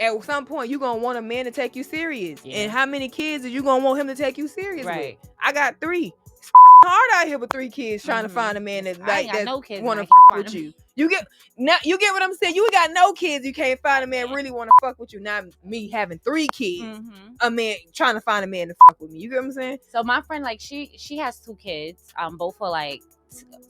at some point you gonna want a man to take you serious. Yeah. And how many kids are you gonna want him to take you serious Right. with? I got 3. It's hard out here with 3 kids trying to find a man that want to fuck with you. You get what I'm saying? You got no kids, you can't find a man really want to fuck with you. Not me having 3 kids. A man trying to find a man to fuck with me. You get what I'm saying? So my friend, like, she has 2 kids. Both are like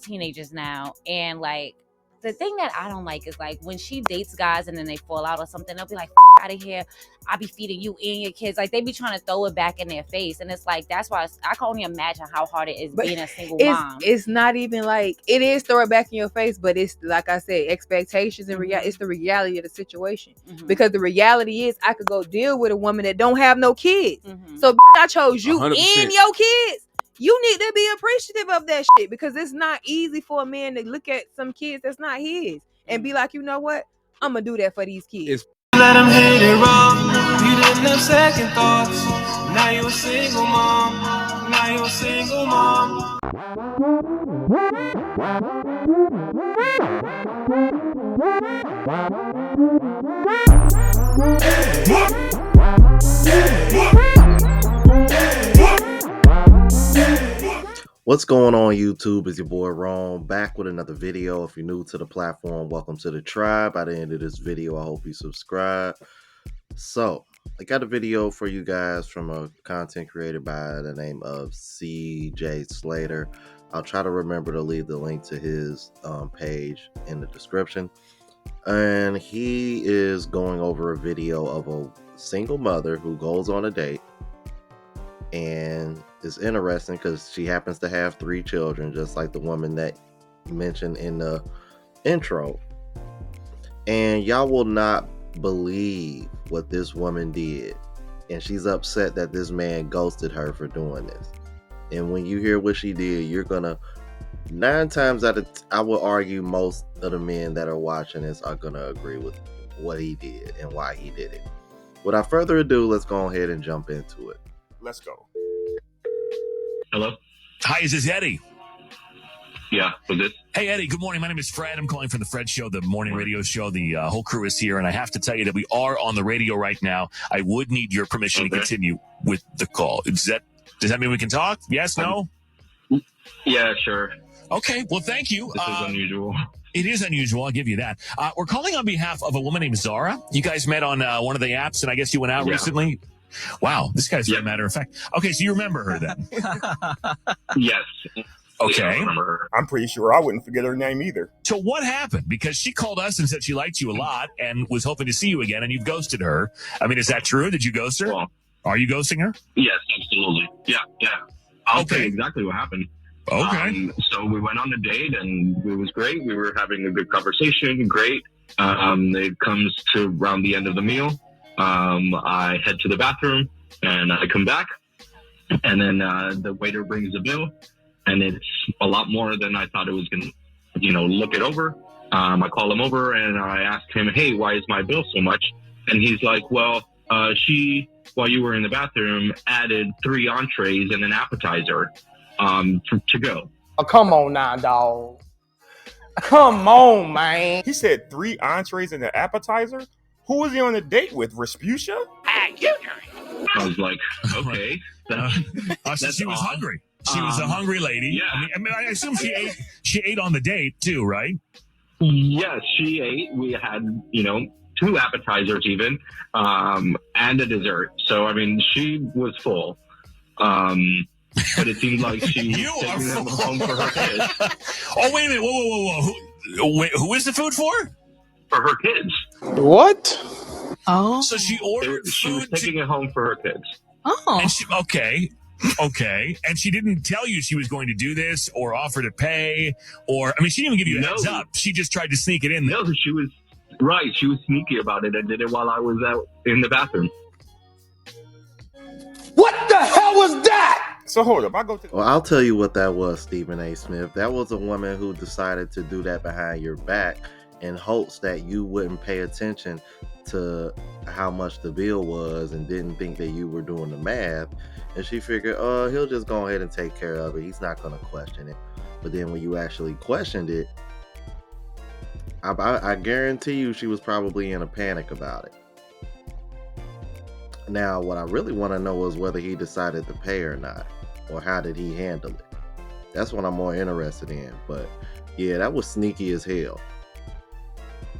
teenagers now, and like the thing that I don't like is like when she dates guys and then they fall out or something, they'll be like, out of here, I'll be feeding you and your kids. Like they be trying to throw it back in their face. And it's like, that's why I can only imagine how hard it is being a single mom. It's not even like, it is throw it back in your face, but it's like I said, expectations and it's the reality of the situation. Because the reality is I could go deal with a woman that don't have no kids. So I chose you 100%. And your kids. You need to be appreciative of that shit, because it's not easy for a man to look at some kids that's not his and be like, you know what? I'm gonna do that for these kids. Let him hit it wrong. You didn't have second thoughts. Now you're a single mom. Now you're a single mom. What's going on, YouTube? It's your boy Ron, back with another video. If you're new to the platform, welcome to the tribe. By the end of this video, I hope you subscribe. So I got a video for you guys from a content creator by the name of CJ Slater. I'll try to remember to leave the link to his page in the description. And he is going over a video of a single mother who goes on a date, and it's interesting because she happens to have 3 children, just like the woman that you mentioned in the intro. And y'all will not believe what this woman did. And she's upset that this man ghosted her for doing this. And when you hear what she did, you're gonna, 9 times out of I will argue most of the men that are watching this are gonna agree with what he did and why he did it. Without further ado, let's go ahead and jump into it. Let's go. Hello? Hi, is this Eddie? Yeah, who's this? Hey, Eddie, good morning. My name is Fred. I'm calling from the Fred Show, the morning radio show. The whole crew is here, and I have to tell you that we are on the radio right now. I would need your permission to continue with the call. Does that mean we can talk? Yes, no? Yeah, sure. Okay, well, thank you. This is unusual. It is unusual, I'll give you that. We're calling on behalf of a woman named Zara. You guys met on one of the apps, and I guess you went out recently. Wow, this guy's a matter of fact. Okay, so you remember her then? Yes. Okay. I'm pretty sure I wouldn't forget her name either. So what happened? Because she called us and said she liked you a lot and was hoping to see you again, and you've ghosted her. I mean, is that true? Did you ghost her? Well, are you ghosting her? Yes, absolutely. Yeah. I'll tell you exactly what happened. Okay. So we went on a date, and it was great. We were having a good conversation. Great. It comes to around the end of the meal. I head to the bathroom, and I come back, and then the waiter brings the bill, and it's a lot more than I thought it was going to, look it over. I call him over, and I ask him, hey, why is my bill so much? And he's like, well, she, while you were in the bathroom, added 3 entrees and an appetizer to go. Oh, come on now, dog. Come on, man. He said 3 entrees and an appetizer? Who was he on a date with? Rasputia? I was like, okay. So she was hungry. She was a hungry lady. Yeah. I mean, I assume she ate on the date too, right? Yes, she ate. We had, 2 appetizers even, and a dessert. So, I mean, she was full. But it seemed like she was taking them home for her kids. Oh, wait a minute. Whoa. Who is the food for? For her kids. What? Oh. So she ordered food. She was taking it home for her kids. Oh. And okay. And she didn't tell you she was going to do this or offer to pay she didn't even give you a heads up. She just tried to sneak it in there. No, she was right. She was sneaky about it and did it while I was out in the bathroom. What the hell was that? So hold up, Well, I'll tell you what that was, Stephen A. Smith. That was a woman who decided to do that behind your back in hopes that you wouldn't pay attention to how much the bill was and didn't think that you were doing the math. And she figured, he'll just go ahead and take care of it. He's not going to question it. But then when you actually questioned it, I guarantee you she was probably in a panic about it. Now, what I really want to know is whether he decided to pay or not, or how did he handle it. That's what I'm more interested in. But yeah, that was sneaky as hell.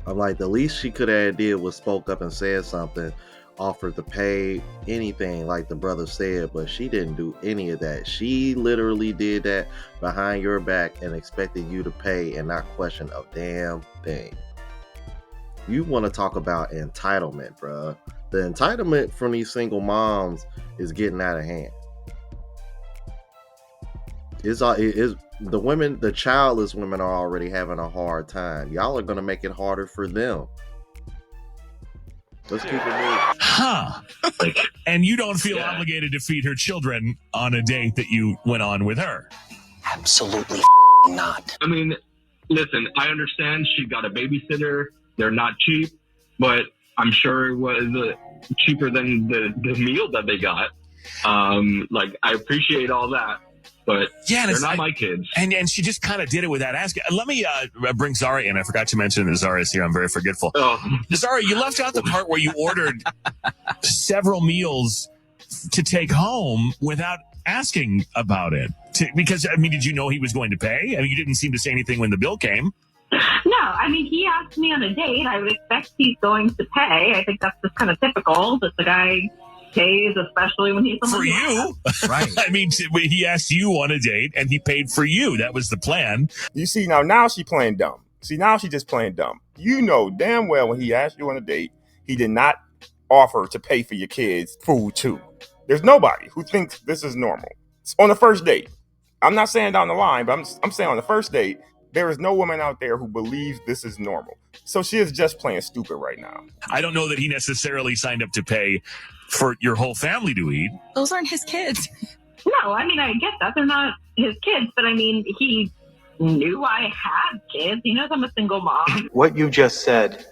I'm like, the least she could have did was spoke up and said something, offered to pay anything, like the brother said, but she didn't do any of that. She literally did that behind your back and expected you to pay and not question a damn thing. You want to talk about entitlement, bruh. The entitlement from these single moms is getting out of hand. The women, the childless women are already having a hard time. Y'all are gonna make it harder for them. Let's keep it moving. Huh. And you don't feel obligated to feed her children on a date that you went on with her? Absolutely not. I mean, listen, I understand she got a babysitter. They're not cheap, but I'm sure it was cheaper than the meal that they got. Like, I appreciate all that, but they're not my kids. And she just kind of did it without asking. Let me bring Zara in. I forgot to mention that Zara is here. I'm very forgetful. Zara, you left out the part where you ordered several meals to take home without asking about it. Because, I mean, did you know he was going to pay? I mean, you didn't seem to say anything when the bill came. No, I mean, he asked me on a date. I would expect he's going to pay. I think that's just kind of typical that the guy pays, especially when he's for you. Right. I mean, he asked you on a date and he paid for you. That was the plan. You see, now she playing dumb. See, now she just playing dumb. You know damn well when he asked you on a date, he did not offer to pay for your kids' food too. There's nobody who thinks this is normal. It's on the first date. I'm not saying down the line, but I'm saying on the first date, there is no woman out there who believes this is normal. So she is just playing stupid right now. I don't know that he necessarily signed up to pay for your whole family to eat. Those aren't his kids. No, I mean, I get that. They're not his kids, but I mean, he knew I had kids. He knows I'm a single mom. What you just said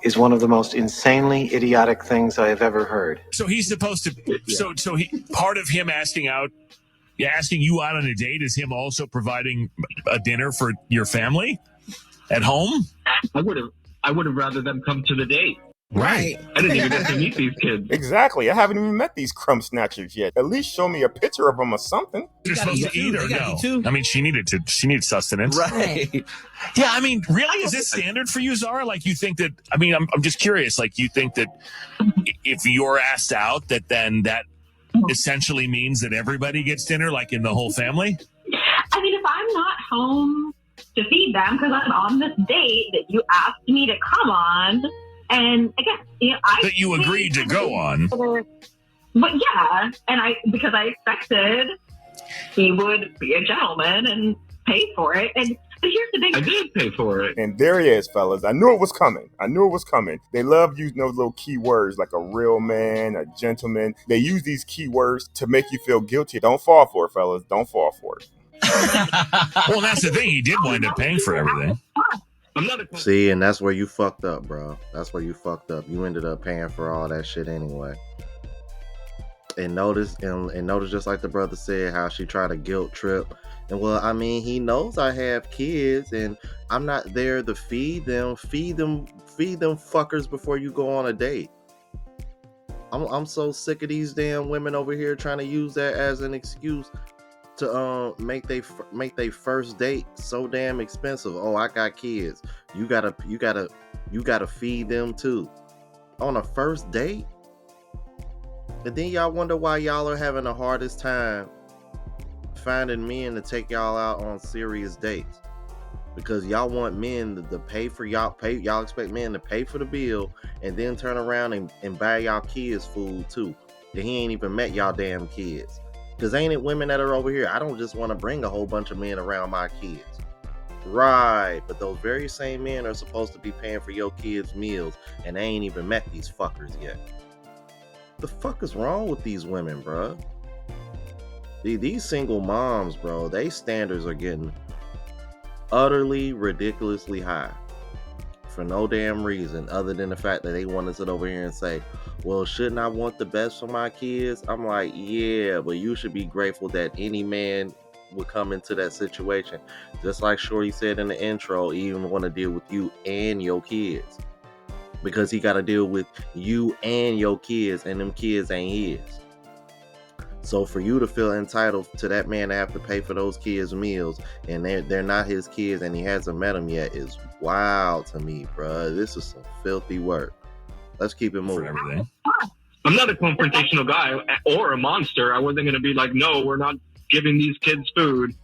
is one of the most insanely idiotic things I have ever heard. So he's supposed to, so he, part of him asking you out on a date is him also providing a dinner for your family at home? I would have rather them come to the date. Right. I didn't even get to meet these kids. Exactly. I haven't even met these crumb snatchers yet. At least show me a picture of them or something. You're supposed to eat or no? I mean, she needed sustenance. Right. Yeah, I mean, really, is this standard for you, Zara? Like, you think that, I mean, I'm just curious. Like, you think that if you're asked out, that essentially means that everybody gets dinner, like in the whole family? I mean, if I'm not home to feed them because I'm on this date that you asked me to come on, and again, that you agreed to go on. But yeah, and because I expected he would be a gentleman and pay for it. But here's the thing. I did pay for it. And there he is, fellas. I knew it was coming. They love using those little key words like a real man, a gentleman. They use these key words to make you feel guilty. Don't fall for it, fellas. Don't fall for it. Well, that's the thing. He did wind up paying for everything. See, and that's where you fucked up, bro. That's where you fucked up. You ended up paying for all that shit anyway. And notice, just like the brother said, how she tried to guilt trip. And well, I mean, he knows I have kids, and I'm not there to feed them. Feed them fuckers before you go on a date. I'm so sick of these damn women over here trying to use that as an excuse to make they first date so damn expensive. Oh, I got kids. You gotta feed them too on a first date. And then y'all wonder why y'all are having the hardest time finding men to take y'all out on serious dates, because y'all want men to pay for y'all. Y'all expect men to pay for the bill and then turn around and buy y'all kids food too. And he ain't even met y'all damn kids. Because ain't it women that are over here? I don't just want to bring a whole bunch of men around my kids. Right, but those very same men are supposed to be paying for your kids' meals, and they ain't even met these fuckers yet. The fuck is wrong with these women, bro? These single moms, bro, they standards are getting utterly ridiculously high for no damn reason other than the fact that they want to sit over here and say, well, shouldn't I want the best for my kids? I'm like, yeah, but you should be grateful that any man would come into that situation. Just like Shorty said in the intro, even want to deal with you and your kids. because he got to deal with you and your kids, and them kids ain't his. So for you to feel entitled to that man to have to pay for those kids' meals, and they're not his kids, and he hasn't met them yet, is wild to me, bro. This is some filthy work. Let's keep it moving. Everything. I'm not a confrontational guy or a monster. I wasn't going to be like, no, we're not giving these kids food.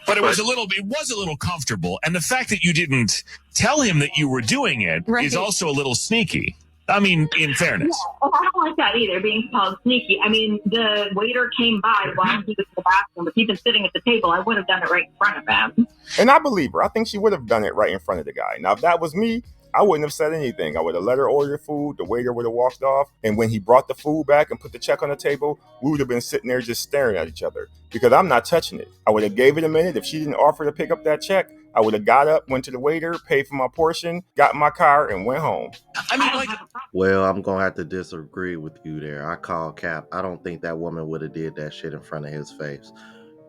But it was a little comfortable, and the fact that you didn't tell him that you were doing it is also a little sneaky. I mean, in fairness. Yeah, I don't like that either, being called sneaky. I mean, the waiter came by while he was in the bathroom. If he'd been sitting at the table, I would have done it right in front of him. And I believe her. I think she would have done it right in front of the guy. Now, if that was me, I wouldn't have said anything. I would have let her order food. The waiter would have walked off. And when he brought the food back and put the check on the table, we would have been sitting there just staring at each other, because I'm not touching it. I would have gave it a minute. If she didn't offer to pick up that check, I would have got up, went to the waiter, paid for my portion, got in my car, and went home. I mean, like, well, I'm going to have to disagree with you there. I call Cap. I don't think that woman would have did that shit in front of his face.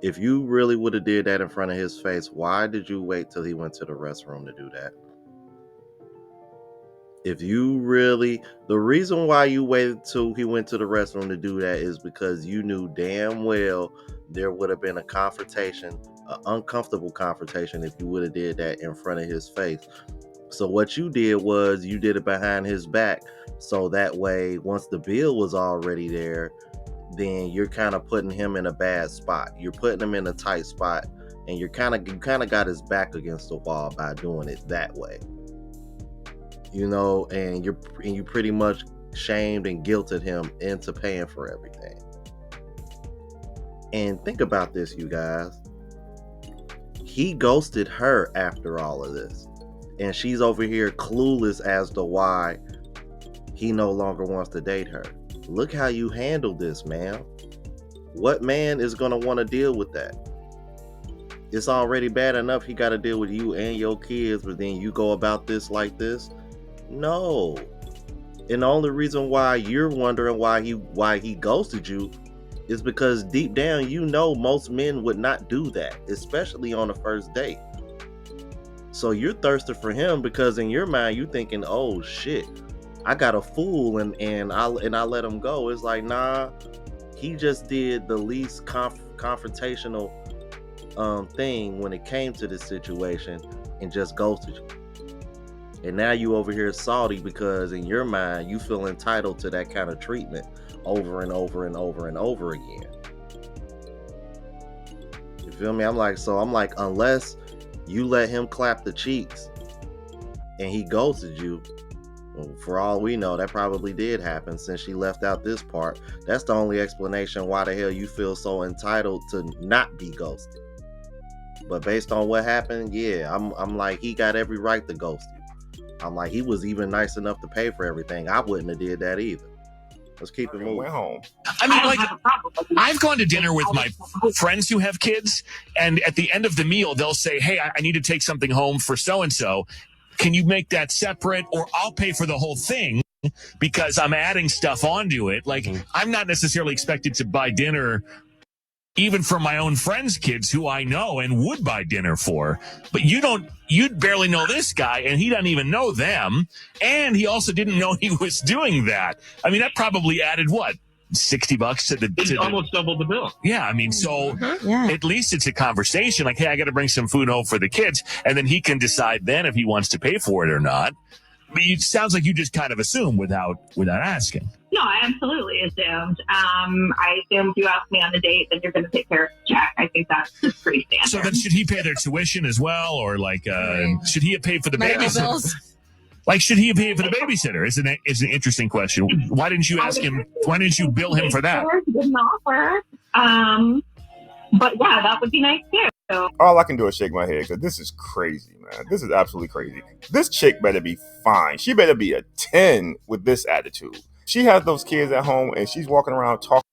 If you really would have did that in front of his face, why did you wait till he went to the restroom to do that? If you really, the reason why you waited till he went to the restroom to do that is because you knew damn well there would have been a confrontation, an uncomfortable confrontation, if you would have did that in front of his face. So what you did was you did it behind his back. So that way, once the bill was already there, then you're kind of putting him in a bad spot. You're putting him in a tight spot, and you kind of got his back against the wall by doing it that way. You know, and you pretty much shamed and guilted him into paying for everything. And think about this, you guys. He ghosted her after all of this, and she's over here clueless as to why he no longer wants to date her. Look how you handled this, man. What man is going to want to deal with that? It's already bad enough he got to deal with you and your kids, but then you go about this like this? No. And the only reason why you're wondering why he ghosted you is because deep down you know most men would not do that, especially on the first date. So you're thirsty for him because in your mind you're thinking, oh shit, I got a fool and I let him go. It's like, nah, he just did the least confrontational thing when it came to this situation and just ghosted you. And now you over here salty because in your mind you feel entitled to that kind of treatment over and over and over and over again. You feel me? I'm like, unless you let him clap the cheeks and he ghosted you, well, for all we know, that probably did happen since she left out this part. That's the only explanation why the hell you feel so entitled to not be ghosted. But based on what happened, yeah, I'm like, he got every right to ghost you. I'm like, he was even nice enough to pay for everything. I wouldn't have did that either. Let's keep it moving. Went home. I mean, like, I've gone to dinner with my friends who have kids, and at the end of the meal, they'll say, hey, I need to take something home for so-and-so. Can you make that separate? Or I'll pay for the whole thing because I'm adding stuff onto it. Like, I'm not necessarily expected to buy dinner even for my own friends' kids who I know and would buy dinner for. But you'd barely know this guy, and he doesn't even know them. And he also didn't know he was doing that. I mean, that probably added what? $60 to the... It's almost double the bill. Yeah, I mean, so at least it's a conversation. Like, hey, I got to bring some food home for the kids. And then he can decide then if he wants to pay for it or not. But it sounds like you just kind of assume without asking. No, I absolutely assumed. I assumed if you ask me on a date, then you're going to take care of the check. I think that's just pretty standard. So then should he pay their tuition as well? Or like, should he have paid for the babysitter? Like, should he have paid for the babysitter? It's an interesting question. Why didn't you ask him? Why didn't you bill him for that? Didn't offer. But yeah, that would be nice too. All I can do is shake my head because this is crazy, man. This is absolutely crazy. This chick better be fine. She better be a 10 with this attitude. She has those kids at home and she's walking around talking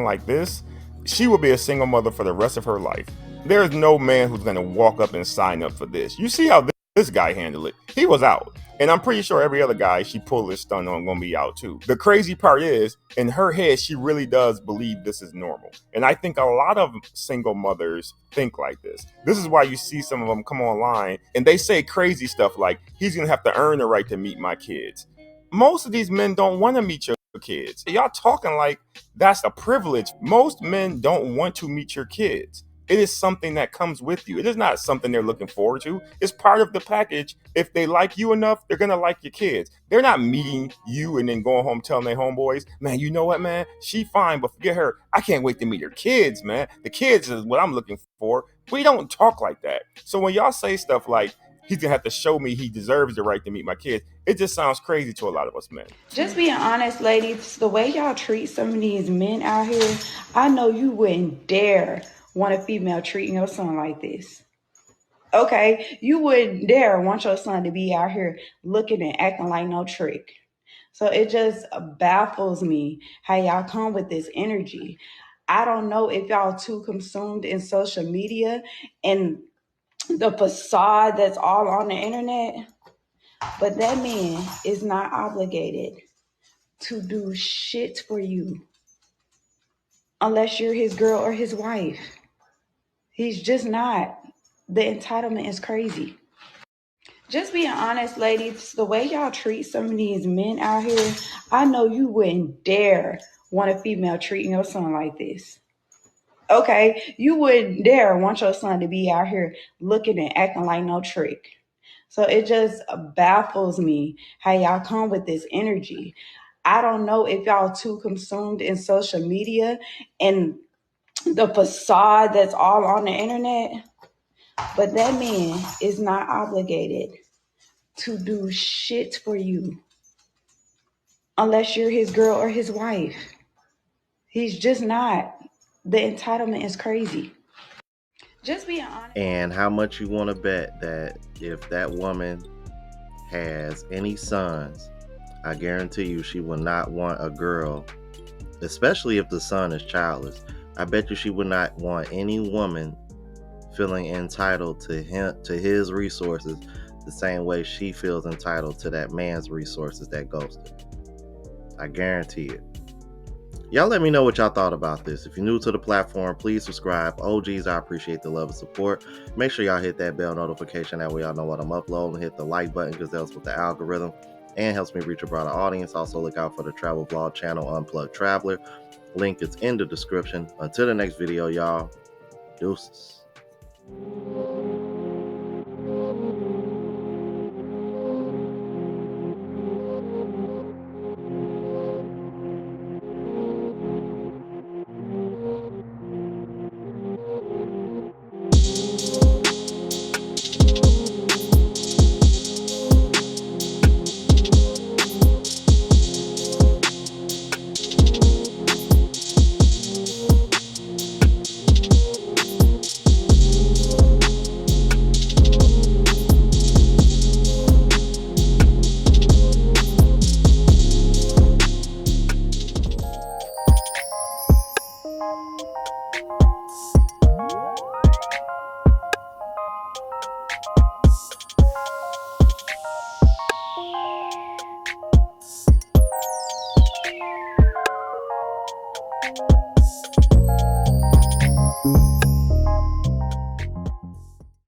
like this. She will be a single mother for the rest of her life. There is no man who's going to walk up and sign up for this. You see how this this guy handle it. He was out. And I'm pretty sure every other guy she pulled this stunt on gonna be out too. The crazy part is, in her head, she really does believe this is normal. And I think a lot of single mothers think like this. This is why you see some of them come online and they say crazy stuff like, he's gonna have to earn the right to meet my kids. Most of these men don't want to meet your kids. Y'all talking like that's a privilege. Most men don't want to meet your kids. It is something that comes with you. It is not something they're looking forward to. It's part of the package. If they like you enough, they're gonna like your kids. They're not meeting you and then going home telling their homeboys, man, you know what, man? She fine, but forget her. I can't wait to meet her kids, man. The kids is what I'm looking for. We don't talk like that. So when y'all say stuff like, he's gonna have to show me he deserves the right to meet my kids, it just sounds crazy to a lot of us men. Just being honest, ladies, the way y'all treat some of these men out here, I know you wouldn't dare want a female treating your son like this. Okay, you wouldn't dare want your son to be out here looking and acting like no trick. So it just baffles me how y'all come with this energy. I don't know if y'all too consumed in social media and the facade that's all on the internet, but that man is not obligated to do shit for you unless you're his girl or his wife. He's just not. The entitlement is crazy. Just being honest, ladies, the way y'all treat some of these men out here, I know you wouldn't dare want a female treating your son like this. Okay, you wouldn't dare want your son to be out here looking and acting like no trick. So it just baffles me how y'all come with this energy. I don't know if y'all too consumed in social media and the facade that's all on the internet, but that man is not obligated to do shit for you unless you're his girl or his wife. He's just not. The entitlement is crazy. Just being honest. And how much you want to bet that if that woman has any sons, I guarantee you she will not want a girl, especially if the son is childless. I bet you she would not want any woman feeling entitled to his resources the same way she feels entitled to that man's resources that ghosted. I guarantee it. Y'all let me know what y'all thought about this. If you're new to the platform, please subscribe. OGs, I appreciate the love and support. Make sure y'all hit that bell notification. That way y'all know what I'm uploading. Hit the like button because that helps with the algorithm and helps me reach a broader audience. Also look out for the travel vlog channel, Unplugged Traveler. Link is in the description. Until the next video, y'all. Deuces.